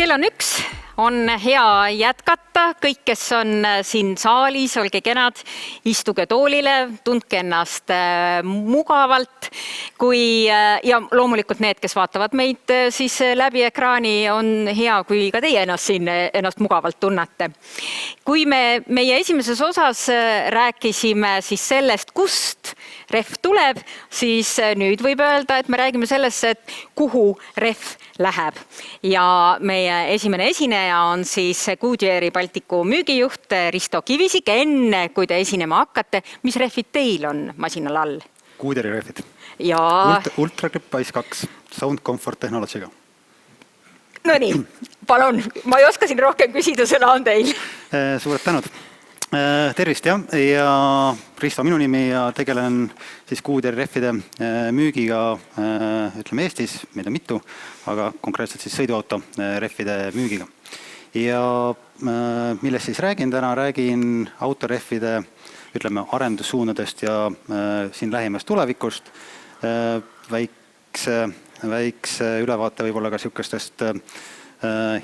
kell on 1, on hea jätkata. Kõik, kes on siin saalis, olge kenad, istuge toolile, tundke ennast mugavalt. Ja loomulikult need, kes vaatavad meid siis läbi ekraani, on hea, kui ka teie ennast mugavalt tunnete. Kui meie esimeses osas rääkisime siis sellest, kust ref tuleb, siis nüüd võib öelda, et me räägime sellest, et kuhu ref läheb. Ja meie esimene esineja on siis Goodyeari Balticu müügijuht Risto Kivisik. Enne, kui te esinema hakkate, mis rehvid teil on masinal all? Goodyeari rehvid. Ja... Ultragrip Ice 2 Sound Comfort tehnoloogiga. No nii, palun. Ma ei oska siin rohkem küsida, sõna on teil. Suured tänud. Tervist, jah. Ja Risto minu nimi ja tegelen siis Goodyeari rehvide müügiga, ütleme Eestis, meid on mitu, aga konkreetselt siis sõiduauto rehvide müügiga. Ja millest siis räägin täna? Räägin autorehvide, ütleme, arendussuunadest ja siin lähimast tulevikust. Väikse ülevaate võib-olla ka sihukestest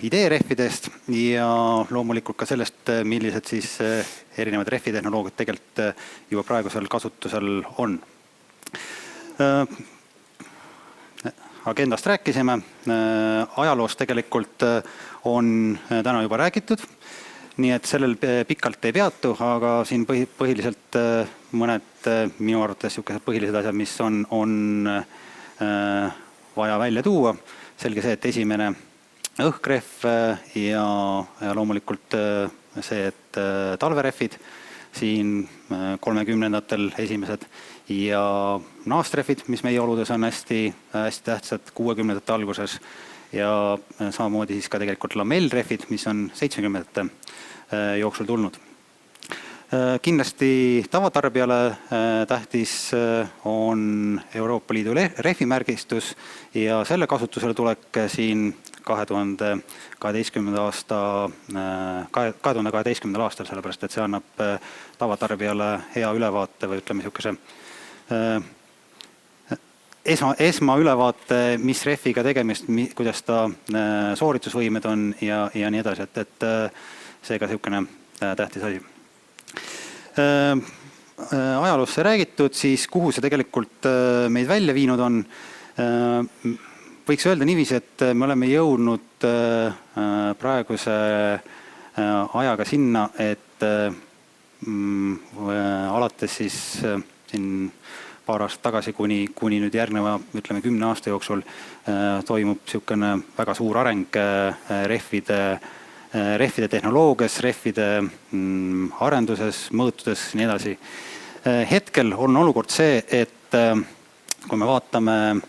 ideerehvidest ja loomulikult ka sellest, millised siis erinevad rehvitehnoloogiad tegelikult juba praegusel kasutusel on. Agendast rääkisime. Ajaloost tegelikult on täna juba räägitud, nii et sellel pikalt ei peatu, aga siin põhiliselt mõned minu arvates põhilised asjad, mis on vaja välja tuua. Selge see, et esimene õhkrehv ja loomulikult see, et talverehvid siin 30-ndatel esimesed ja naastrehvid, mis meie oludes on hästi tähtsad 60-ndate alguses ja samamoodi siis ka tegelikult lamellrehvid, mis on 70-ndate jooksul tulnud. Kindlasti tavatarbijale tähtis on Euroopa Liidu rehvimärgistus ja selle kasutusele tulek siin 2012. aastal, sellepärast et see annab tavatarbijale hea ülevaate või ütleme sihukese esmaülevaate, mis rehviga tegemist, kuidas ta sooritusvõimed on ja nii edasi, et seega sihukene tähtis asi. Ajaloosse räägitud, siis kuhu see tegelikult meid välja viinud on. Võiks öelda niiviisi, et me oleme jõudnud praeguse ajaga sinna, et alates siis siin paar aastat tagasi kuni nüüd järgneva, ütleme 10 aasta jooksul toimub sihukene väga suur areng rehvide tehnoloogias, rehvide arenduses, mõõtudes ja nii edasi. Hetkel on olukord see, et kui me vaatame,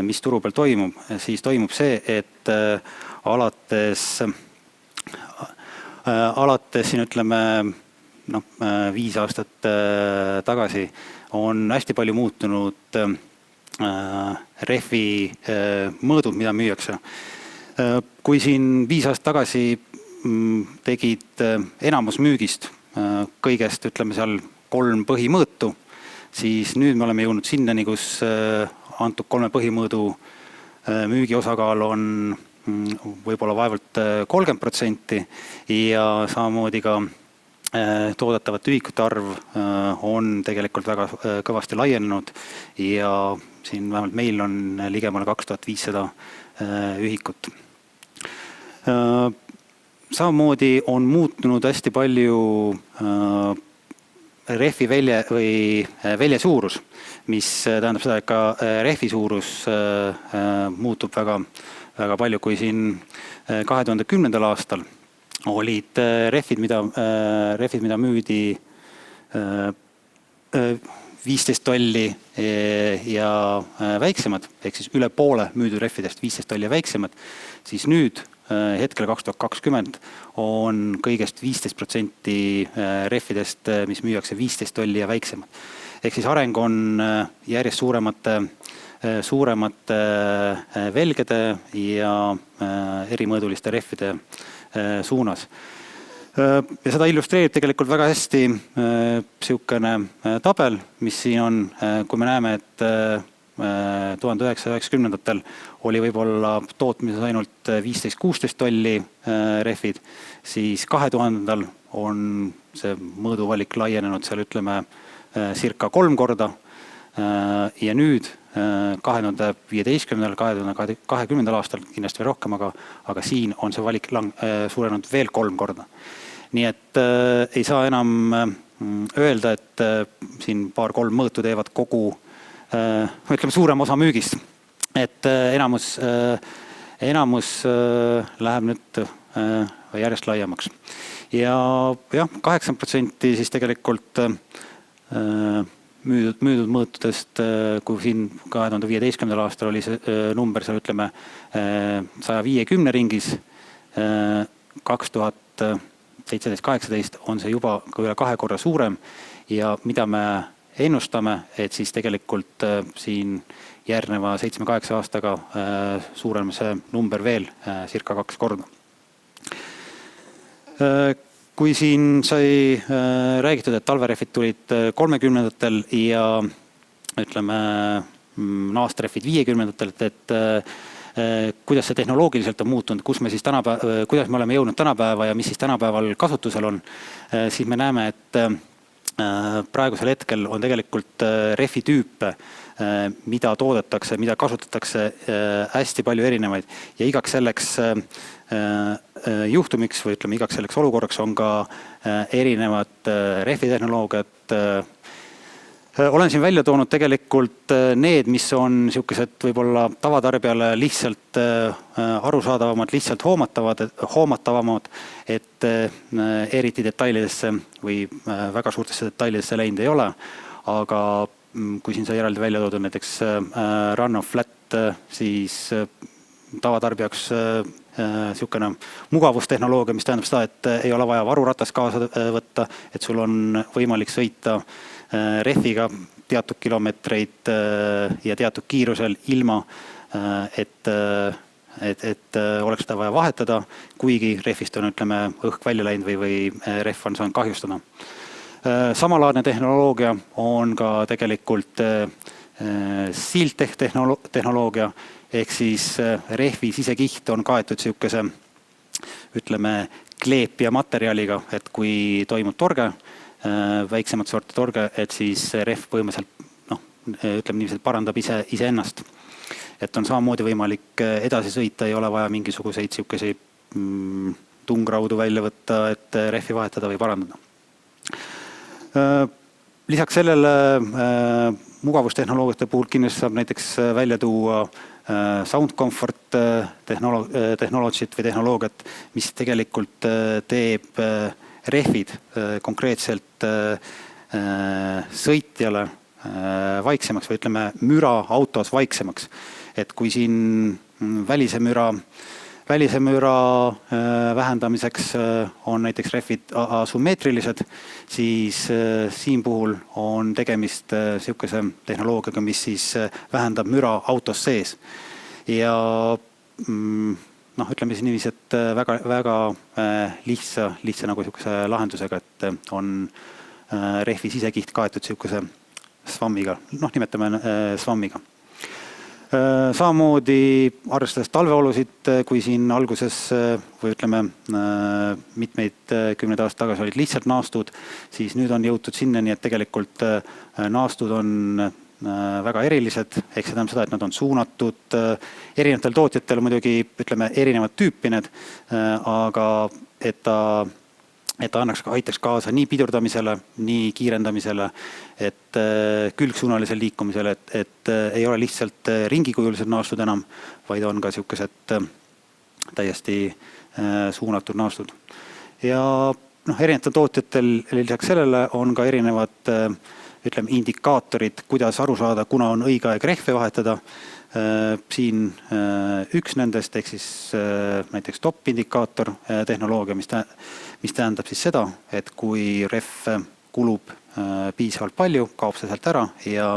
mis turu peal toimub, siis toimub see, et alates siin ütleme 5 aastat tagasi on hästi palju muutunud rehvi mõõdud, mida müüakse. Kui siin 5 aastat tagasi tegid enamus müügist kõigest, ütleme seal 3 põhimõõtu, siis nüüd me oleme jõudnud sinnani, kus antud 3 põhimõõdu müügi osakaal on võib-olla vaevalt 30% ja samamoodi ka toodatavate ühikute arv on tegelikult väga kõvasti laienenud ja siin vähemalt meil on ligemale 2500 ühikut. Samamoodi on muutunud hästi palju rehvi välje suurus, mis tähendab seda, et ka rehvi suurus muutub väga, väga palju, kui siin 2010. aastal olid rehvid, mida müüdi 15 tolli ja väiksemad, ehk siis üle poole müüdud rehvidest 15 tolli ja väiksemad, siis nüüd hetkel 2020 on kõigest 15% rehvidest, mis müüakse 15 tolli ja väiksemad. Ehk siis areng on järjest suuremate velgede ja erimõõduliste rehvide suunas. Ja seda illustreerib tegelikult väga hästi sihukene tabel, mis siin on, kui me näeme, et 1990-ndatel oli võib-olla tootmises ainult 15-16 tolli rehvid, siis 2000-ndal on see mõõduvalik laienenud seal ütleme circa 3 korda ja nüüd 2015. 2020. aastal kindlasti veel rohkem, aga siin on see valik suurenenud veel 3 korda. Nii et ei saa enam öelda, et siin 2-3 mõõtu teevad kogu, ütleme suurem osa müügist. Et enamus läheb nüüd järjest laiemaks. Ja jah, 8% siis tegelikult müüdud mõõtudest, kui siin 2015. aastal oli see number seal ütleme 150 ringis, 2017-18 on see juba üle 2 korra suurem ja mida me ennustame, et siis tegelikult siin järgneva 7-8 aastaga suurem see number veel circa 2 korda. Kui siin sai räägitud, et talverehvid tulid 30-ndatel ja ütleme naastrehvid 50-ndatel, et kuidas see tehnoloogiliselt on muutunud, kuidas me oleme jõudnud tänapäeva ja mis siis tänapäeval kasutusel on, siis me näeme, et praegusel hetkel on tegelikult rehvi tüüpe, mida toodetakse, mida kasutatakse hästi palju erinevaid ja igaks selleks juhtumiks või ütleme igaks selleks olukorraks on ka erinevad rehvitehnoloogiad. Olen siin välja toonud tegelikult need, mis on niisugused võib-olla tavatarbijale lihtsalt arusaadavamad, lihtsalt hoomatavamad, et eriti detailidesse või väga suurtesse detailidesse läinud ei ole, aga kui siin sai eraldi välja toodud näiteks run-off flat, siis tavatarbijaks niisugune mugavustehnoloogia, mis tähendab seda, et ei ole vaja varuratast kaasa võtta, et sul on võimalik sõita rehviga teatud kilomeetreid ja teatud kiirusel ilma, et oleks seda vaja vahetada, kuigi rehvist on ütleme õhk välja läinud või rehv on saanud kahjustada. Samalaadne tehnoloogia on ka tegelikult Sealtech tehnoloogia, ehk siis rehvi sisekiht on kaetud niisuguse ütleme kleepija materjaliga, et kui toimub torge, väiksemat sorti torge, et siis rehv põhimõtteliselt ütleme niiviselt parandab iseennast. Et on samamoodi võimalik edasi sõita, ei ole vaja mingisuguseid niisuguseid tungraudu välja võtta, et rehvi vahetada või parandada. Lisaks sellele mugavustehnoloogiate puhul kindlasti saab näiteks välja tuua Sound Comfort tehnoloogiat või tehnoloogiat, mis tegelikult teeb rehvid konkreetselt sõitjale vaiksemaks või ütleme müra autos vaiksemaks. Et kui siin välise müra vähendamiseks on näiteks rehvid asümmeetrilised, siis siin puhul on tegemist niisuguse tehnoloogiaga, mis siis vähendab müra autos sees. Ja ütleme siis niiviisi, et väga lihtsa nagu niisuguse lahendusega, et on rehvi sisekiht kaetud niisuguse SWAM-iga, nimetame SWAM-iga. Samamoodi arvestades talveolusid, kui siin alguses või ütleme mitmeid 10 aastat tagasi olid lihtsalt naastud, siis nüüd on jõutud sinnani, et tegelikult naastud on väga erilised, ehk see tähendab seda, et nad on suunatud erinevatel tootjatel muidugi ütleme erinevad tüüpi need, aga et ta aitaks kaasa nii pidurdamisele, nii kiirendamisele, et külgsuunalisel liikumisele, et ei ole lihtsalt ringikujulised naastud enam, vaid on ka niisugused täiesti suunatud naastud. Ja erinevatel tootjatel lisaks sellele on ka erinevad ütleme indikaatorid, kuidas aru saada, kuna on õige aeg rehve vahetada. Siin üks nendest, ehk siis näiteks top-indikaator tehnoloogia, mis tähendab siis seda, et kui rehv kulub piisavalt palju, kaob see sealt ära ja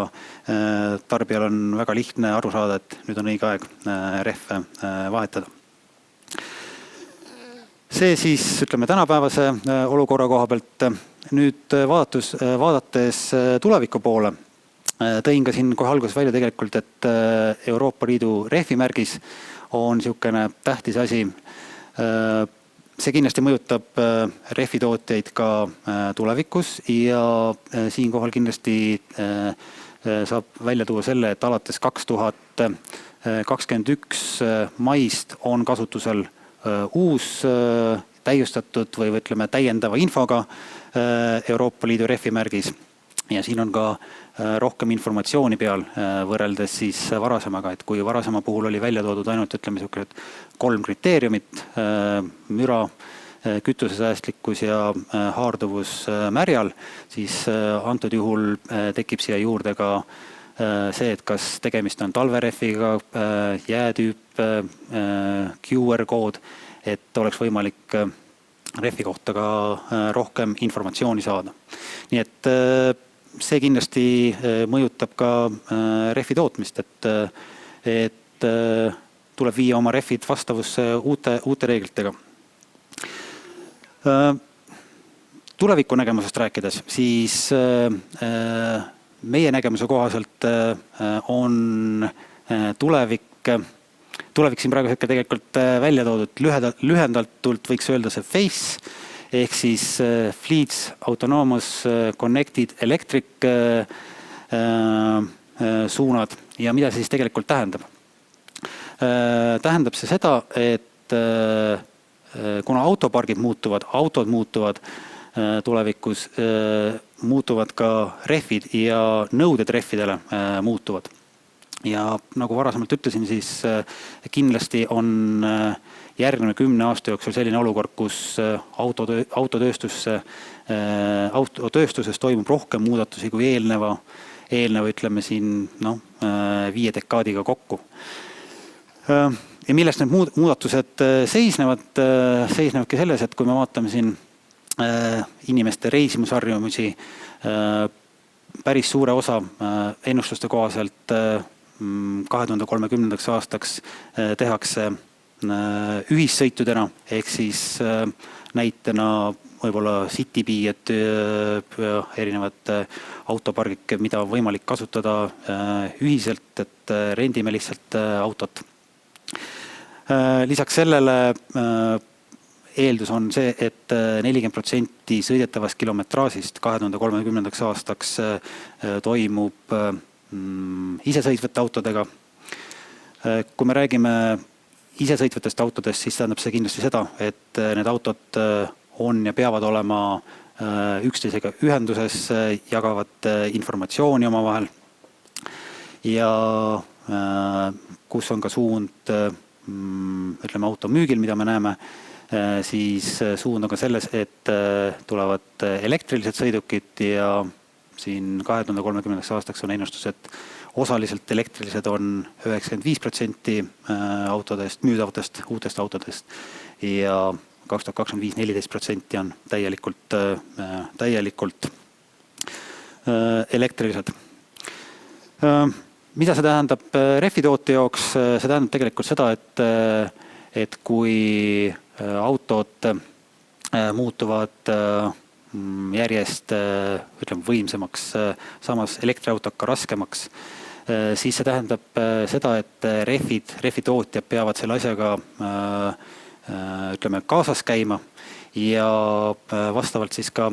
tarbijal on väga lihtne aru saada, et nüüd on õige aeg rehve vahetada. See siis ütleme tänapäevase olukorra koha pealt. Nüüd vaadates tuleviku poole, tõin ka siin kohe alguses välja tegelikult, et Euroopa Liidu rehvimärgis on niisugune tähtis asi. See kindlasti mõjutab rehvitootjaid ka tulevikus ja siinkohal kindlasti saab välja tuua selle, et alates 2021 maist on kasutusel uus täiustatud või ütleme täiendava infoga Euroopa Liidu rehvimärgis. Ja siin on ka rohkem informatsiooni peal võrreldes siis varasemaga, et kui varasema puhul oli välja toodud ainult ütleme 3 kriteeriumit, müra, kütusesäästlikkus ja haarduvus märjal, siis antud juhul tekib siia juurde ka see, et kas tegemist on talverehviga, jäätüüp, QR-kood, et oleks võimalik rehvi kohta ka rohkem informatsiooni saada. Nii et see kindlasti mõjutab ka rehvi tootmist, et tuleb viia oma rehvid vastavusse uute reeglitega. Tuleviku nägemusest rääkides, siis meie nägemuse kohaselt on tulevik siin praegu hetkel tegelikult välja toodud. Lühendatult võiks öelda see FACE, ehk siis Fleets Autonomous Connected Electric suunad. Ja mida see siis tegelikult tähendab? Tähendab see seda, et kuna autopargid muutuvad, autod muutuvad tulevikus, muutuvad ka rehvid ja nõuded rehvidele muutuvad. Ja nagu varasemalt ütlesin, siis kindlasti on järgneva 10 aasta jooksul selline olukord, kus autotööstuses toimub rohkem muudatusi kui eelneva ütleme siin 5 dekaadiga kokku. Ja millest need muudatused seisnevadki selles, et kui me vaatame siin inimeste reisimusharjumusi, päris suure osa ennustuste kohaselt 2030. aastaks tehakse ühissõitudena, ehk siis näitena võib-olla CityBee, et erinevad autopargid, mida on võimalik kasutada ühiselt, et rendime lihtsalt autot. Lisaks sellele eeldus on see, et 40% sõidetavast kilometraasist 2030. aastaks toimub isesõitvate autodega. Kui me räägime isesõitvatest autodest, siis tähendab see kindlasti seda, et need autod on ja peavad olema üksteisega ühenduses, jagavad informatsiooni oma vahel. Ja kus on ka suund, ütleme auto müügil, mida me näeme, siis suund on ka selles, et tulevad elektrilised sõidukid ja siin 2030. aastaks on ennustus, et osaliselt elektrilised on 95% autodest, müüdavatest uutest autodest ja 2025 14% on täielikult elektrilised. Mida see tähendab rehvitootja jaoks? See tähendab tegelikult seda, et kui autod muutuvad järjest võimsamaks, samas elektriautod ka raskemaks, siis see tähendab seda, et rehvitootjad peavad selle asjaga kaasas käima ja vastavalt siis ka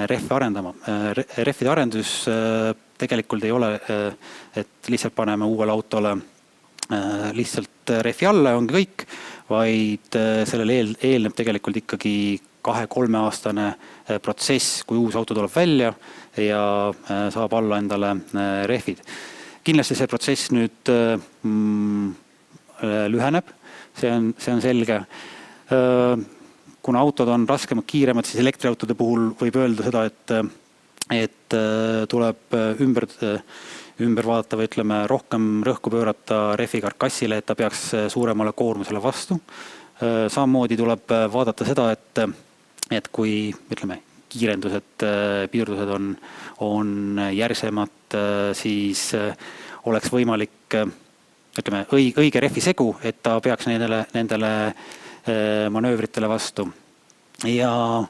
rehvi arendama. Rehvide arendus tegelikult ei ole, et lihtsalt paneme uuele autole lihtsalt rehvi alla ja ongi kõik, vaid sellele eelneb tegelikult ikkagi 2-3 aastane protsess, kui uus auto tuleb välja ja saab alla endale rehvid. Kindlasti see protsess nüüd lüheneb, see on selge. Kuna autod on raskemad, kiiremad, siis elektriautode puhul võib öelda seda, et tuleb ümber vaadata või rohkem rõhku pöörata rehvi karkassile, et ta peaks suuremale koormusele vastu. Samamoodi tuleb vaadata seda, et kui kiirendused, piirdused on järsemad, siis oleks võimalik õige rehvi segu, et ta peaks nendele manöövritele vastu. Ja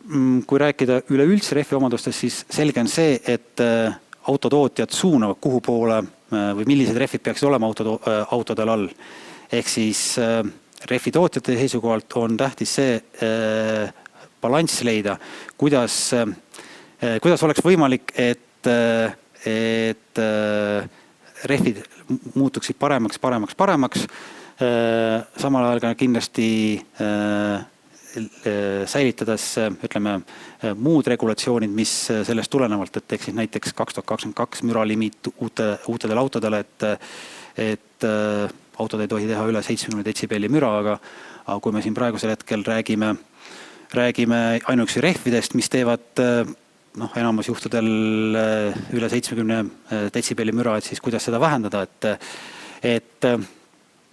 kui rääkida üleüldse rehvi omadustest, siis selge on see, et autotootjad suunavad kuhu poole või millised rehvid peaksid olema autodel all. Ehk siis rehvi tootjate seisukohalt on tähtis see balanss leida, kuidas oleks võimalik, et rehvid muutuksid paremaks. Samal ajal ka kindlasti säilitades, ütleme, muud regulatsioonid, mis sellest tulenevalt, et eks siis näiteks 2022 müralimiit uutedel autodele, et autod ei tohi teha üle 70 detsibelli müra, aga kui me siin praegusel hetkel räägime ainuüksi rehvidest, mis teevad enamus juhtudel üle 70 detsibelli müra, et siis kuidas seda vähendada, et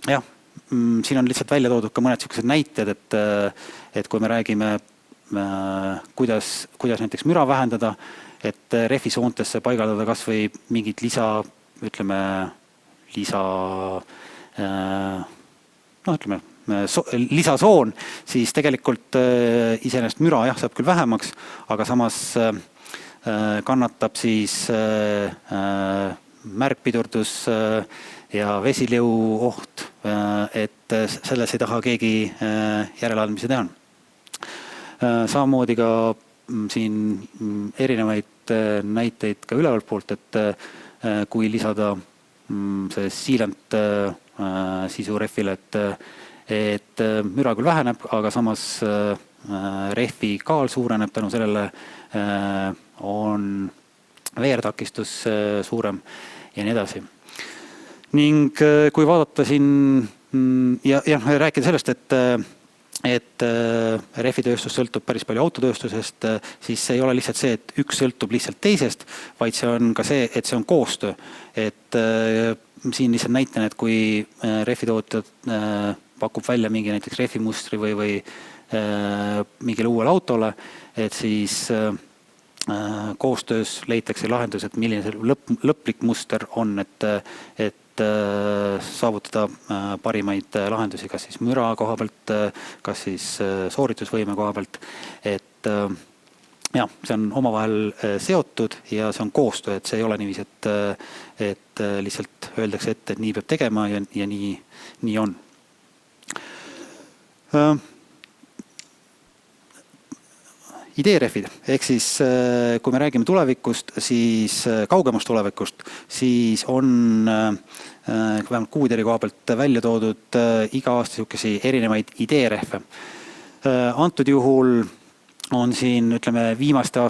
jah, siin on lihtsalt välja toodud ka mõned sellised näited, et kui me räägime, kuidas näiteks müra vähendada, et rehvisoontesse paigaldada kas või mingid lisasoon, siis tegelikult iseenesest müra saab küll vähemaks, aga samas kannatab siis märkpidurdus ja vesileu oht, et selles ei taha keegi järeleandmisi teha. Samamoodi ka siin erinevaid näiteid ka ülevalt poolt, et kui lisada see siilant sisu rehvile, et müra küll väheneb, aga samas rehvi kaal suureneb, tänu sellele on veertakistus suurem ja nii edasi. Ning kui vaadata siin ja rääkida sellest, et rehvitööstus sõltub päris palju autotööstusest, siis see ei ole lihtsalt see, et üks sõltub lihtsalt teisest, vaid see on ka see, et see on koostöö. Et siin lihtsalt näitan, et kui rehvitootjad pakub välja mingi näiteks rehvimustri või mingile uuele autole, et siis koostöös leitakse lahendus, et milline see lõplik muster on, et saavutada parimaid lahendusi, kas siis müra koha pealt, kas siis sooritusvõime koha pealt, et jah, see on omavahel seotud ja see on koostöö, et see ei ole niiviisi, et lihtsalt öeldakse ette, et nii peab tegema ja nii on. Ideerehvid, ehk siis kui me räägime tulevikust, siis kaugemast tulevikust, siis on vähemalt Kuuderi koha pealt välja toodud iga aasta sellisesi erinevaid ideerehve. Antud juhul on siin, ütleme, viimaste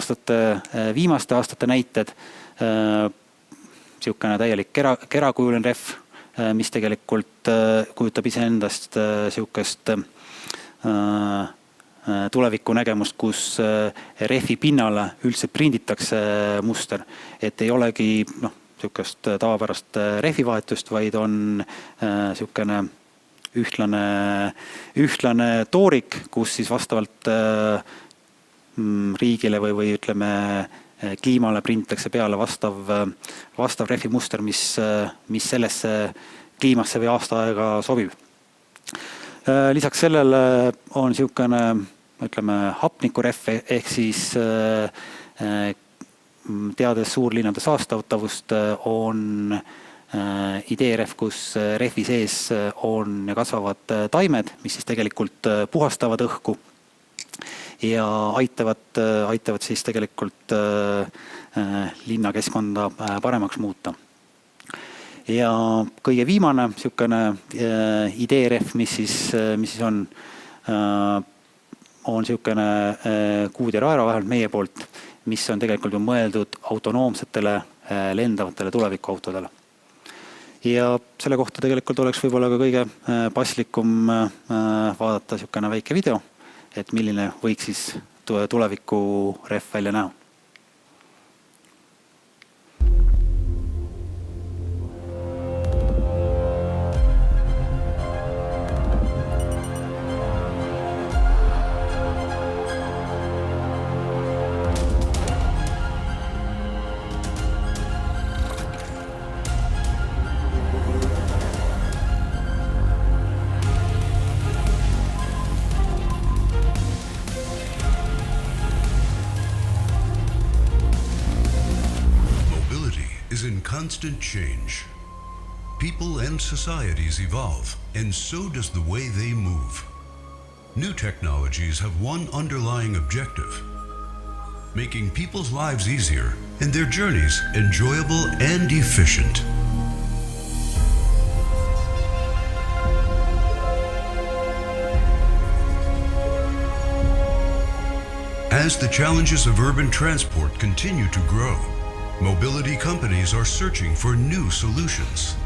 aastate näited, selline täielik kerakujuline rehv, mis tegelikult kujutab iseendast sellisest tuleviku nägemust, kus rehvi pinnale üldse prinditakse muster, et ei olegi sellisest tavapärast rehvivahetust, vaid on selline ühtlane toorik, kus siis vastavalt riigile või ütleme kliimale prinditakse peale vastav rehvimuster, mis sellesse kliimasse või aastaaega sobib. Lisaks sellele on selline, ütleme, hapnikurehv, ehk siis teades suurlinnade saastavutavust on ideerehv, kus rehvi sees on ja kasvavad taimed, mis siis tegelikult puhastavad õhku ja aitavad siis tegelikult linnakeskkonda paremaks muuta. Ja kõige viimane selline ideerehv, mis siis on selline Kuud ja Raera vahel meie poolt, mis on tegelikult mõeldud autonoomsetele lendavatele tulevikuautodele. Ja selle kohta tegelikult oleks võib-olla ka kõige paslikum vaadata selline väike video, et milline võiks siis tuleviku rehv välja näha. is in constant change. People and societies evolve, and so does the way they move. New technologies have one underlying objective: making people's lives easier and their journeys enjoyable and efficient. As the challenges of urban transport continue to grow, mobility companies are searching for new solutions.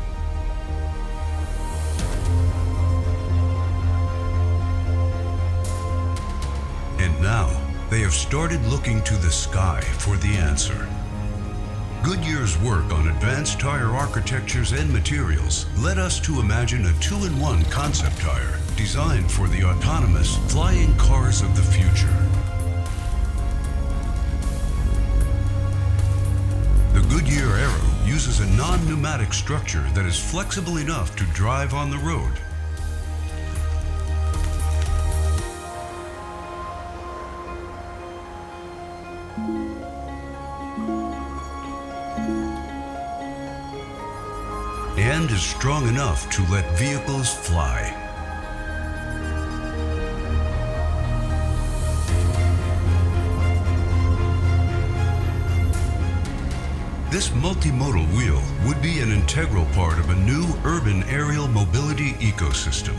And now, they have started looking to the sky for the answer. Goodyear's work on advanced tire architectures and materials led us to imagine a two-in-one concept tire designed for the autonomous, flying cars of the future. The Goodyear Aero uses a non-pneumatic structure that is flexible enough to drive on the road. And is strong enough to let vehicles fly. This multimodal wheel would be an integral part of a new urban aerial mobility ecosystem.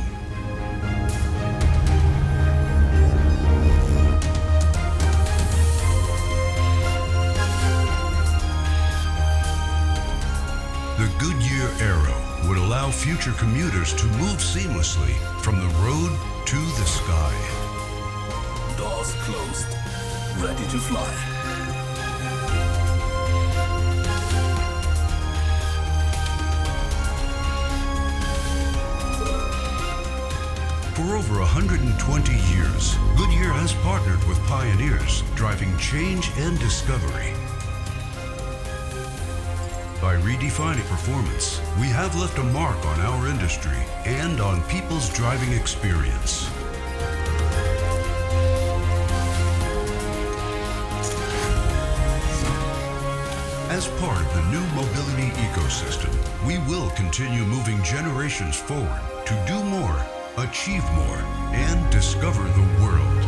The Goodyear Aero would allow future commuters to move seamlessly from the road to the sky. Doors closed. Ready to fly. For over 120 years, Goodyear has partnered with pioneers, driving change and discovery. By redefining performance, we have left a mark on our industry and on people's driving experience. As part of the new mobility ecosystem, we will continue moving generations forward to do more, achieve more, and discover the world.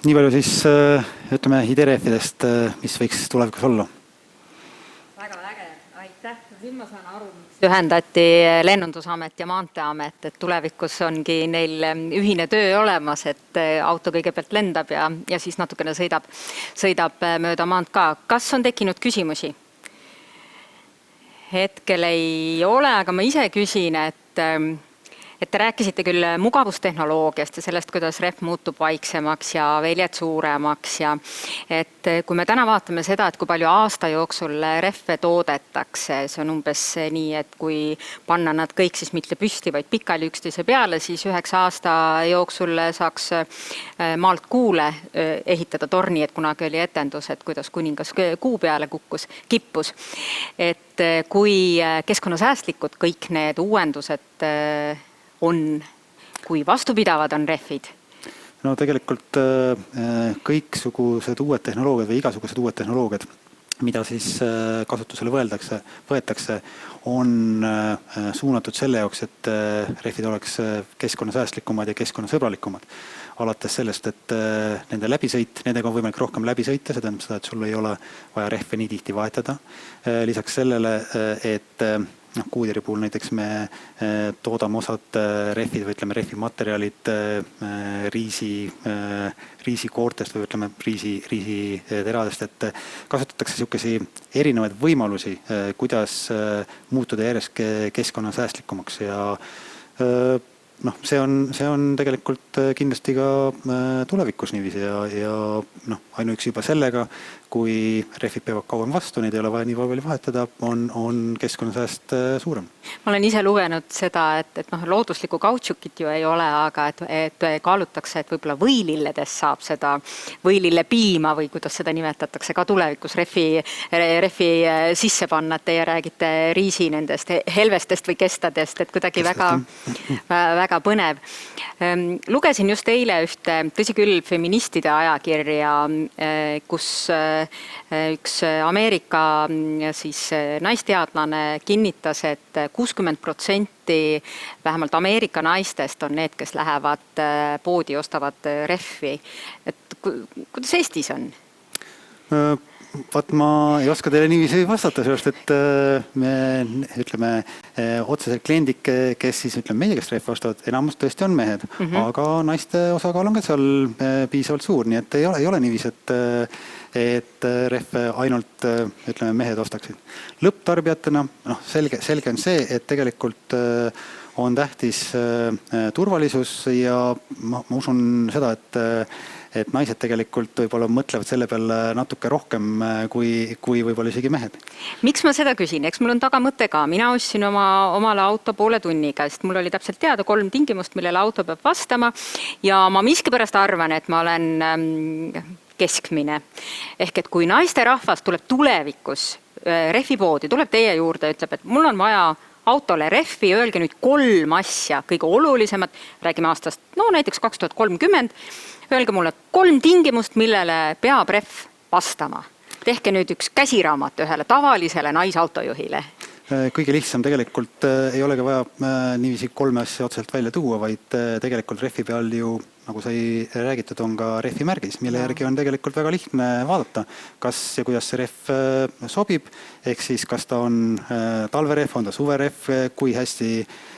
Nii palju siis ütleme IDRF-idest, mis võiks tulevikus olla. Väga äge, aitäh. Siin ma saan aru, miks ühendati Lennundusamet ja Maanteeamet, et tulevikus ongi neil ühine töö olemas, et auto kõigepealt lendab ja siis natukene sõidab mööda maant ka. Kas on tekkinud küsimusi? Hetkel ei ole, aga ma ise küsin, et te rääkisite küll mugavustehnoloogiast ja sellest, kuidas rehv muutub vaiksemaks ja väljed suuremaks. Ja et kui me täna vaatame seda, et kui palju aasta jooksul rehve toodetakse, see on umbes nii, et kui panna nad kõik siis mitte püsti, vaid pikali üksteise peale, siis 9 aasta jooksul saaks maalt kuule ehitada torni, et kunagi oli etendus, et kuidas kuningas kuu peale kippus. Et kui keskkonnasäästlikud kõik need uuendused on, kui vastupidavad on rehvid? No tegelikult kõiksugused uued tehnoloogiad või igasugused uued tehnoloogiad, mida siis kasutusele võetakse, on suunatud selle jaoks, et rehvid oleks keskkonnasäästlikumad ja keskkonnasõbralikumad. Alates sellest, et nendega on võimalik rohkem läbi sõita, see tähendab seda, et sul ei ole vaja rehve nii tihti vahetada. Lisaks sellele, et Goodyeari puhul näiteks me toodame osad rehvid või ütleme rehvimaterjalid riisikoortest või ütleme riisiteradest, et kasutatakse niisugusi erinevaid võimalusi, kuidas muutuda järjest keskkonnasäästlikumaks ja see on tegelikult kindlasti ka tulevikus niiviisi ja ainuüksi juba sellega, kui rehvid peavad kauem vastu, neid ei ole vaja nii palju vahetada, on keskkonnasääst suurem. Ma olen ise lugenud seda, et looduslikku kautšukit ju ei ole, aga et kaalutakse, et võib-olla võililledest saab seda võilillepiima või kuidas seda nimetatakse ka tulevikus rehvi sisse panna, et teie räägite riisi nendest helvestest või kestadest, et kuidagi väga väga põnev. Lugesin just eile ühte, tõsi küll, feministide ajakirja, kus üks Ameerika siis naisteadlane kinnitas, et 60% vähemalt Ameerika naistest on need, kes lähevad poodi, ostavad rehvi. Et kuidas Eestis on? Vaat ma ei oska teile niiviisi vastata, sellest, et me ütleme otseselt kliendid, kes siis ütleme meie käest rehvi ostavad, enamus tõesti on mehed, aga naiste osakaal on ka seal piisavalt suur, nii et ei ole niiviisi, et rehve ainult ütleme mehed ostaksid. Lõpptarbijatena selge on see, et tegelikult on tähtis turvalisus ja ma usun seda, et naised tegelikult võib-olla mõtlevad selle peale natuke rohkem kui võib-olla isegi mehed. Miks ma seda küsin? Eks mul on taga mõte ka. Mina ostsin omale auto poole tunniga, sest mul oli täpselt teada 3 tingimust, millele auto peab vastama ja ma miskipärast arvan, et ma olen keskmine. Ehk et kui naisterahvas tuleb tulevikus rehvipoodi, tuleb teie juurde ja ütleb, et mul on vaja autole rehvi, öelge nüüd 3 asja, kõige olulisemat, räägime aastast, näiteks 2030, öelge mulle 3 tingimust, millele peab rehv vastama. Tehke nüüd üks käsiraamat ühele tavalisele naisautojuhile. Kõige lihtsam tegelikult ei olegi vaja niiviisi 3 asja otseselt välja tuua, vaid tegelikult rehvi peal ju, nagu sai räägitud, on ka rehvi märgis, mille järgi on tegelikult väga lihtne vaadata, kas ja kuidas see rehv sobib, ehk siis kas ta on talverehv, on ta suverehv, kui hästi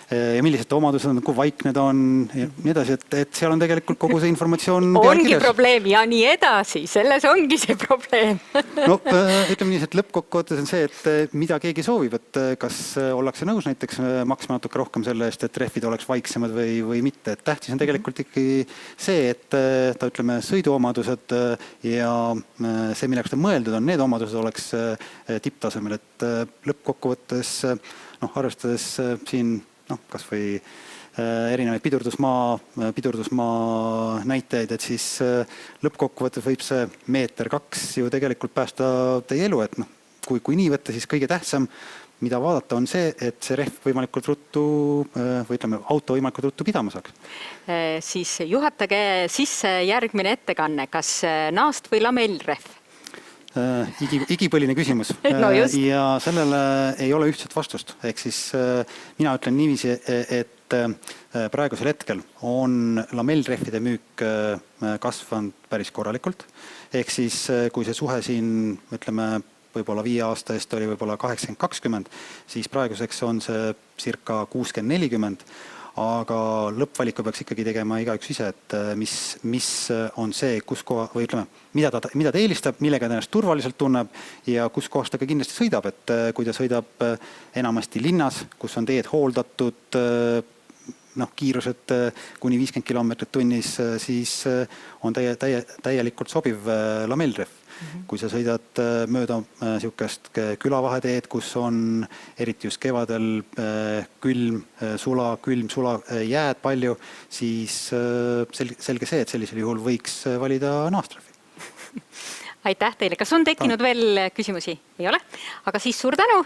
ja millised omadused on, kui vaikne ta on ja nii edasi, et seal on tegelikult kogu see informatsioon ongi kirjas. probleem ja nii edasi, selles ongi see probleem. Ütleme nii, et lõppkokkuvõttes on see, et mida keegi soovib, et kas ollakse nõus näiteks maksma natuke rohkem selle eest, et rehvid oleks vaiksemad või mitte. Et tähtis on tegelikult ikkagi see, et ta ütleme sõiduomadused ja see, milleks ta mõeldud on, need omadused oleks tipptasemel, et lõppkokkuvõttes arvestades siin kas või erinevaid pidurdusmaa näiteid, et siis lõppkokkuvõttes võib see 1-2 meetrit ju tegelikult päästa teie elu, et kui nii võtta, siis kõige tähtsam, mida vaadata, on see, et see rehv võimalikult ruttu või ütleme, auto võimalikult ruttu pidama saaks. Siis juhatage sisse järgmine ettekanne, kas naast või lamellrehv? Igipõline küsimus ja sellele ei ole ühtset vastust. Ehk siis mina ütlen niiviisi, et praegusel hetkel on lamellrehvide müük kasvanud päris korralikult. Ehk siis kui see suhe siin, ütleme, võib-olla 5 aasta eest oli võib-olla 80-20, siis praeguseks on see circa 60-40, aga lõppvaliku peaks ikkagi tegema igaüks ise, et mis on see, kus koha, või ütleme, mida ta eelistab, millega ta ennast turvaliselt tunneb ja kus kohas ta ka kindlasti sõidab, et kui ta sõidab enamasti linnas, kus on teed hooldatud, kiirused kuni 50 kilomeetrit tunnis, siis on täielikult sobiv lamellrehv. Kui sa sõidad mööda niisugust külavaheteed, kus on eriti just kevadel külm sula jääd palju, siis selge see, et sellisel juhul võiks valida naastrehvi. Aitäh teile. Kas on tekkinud veel küsimusi? Ei ole? Aga siis suur tänu!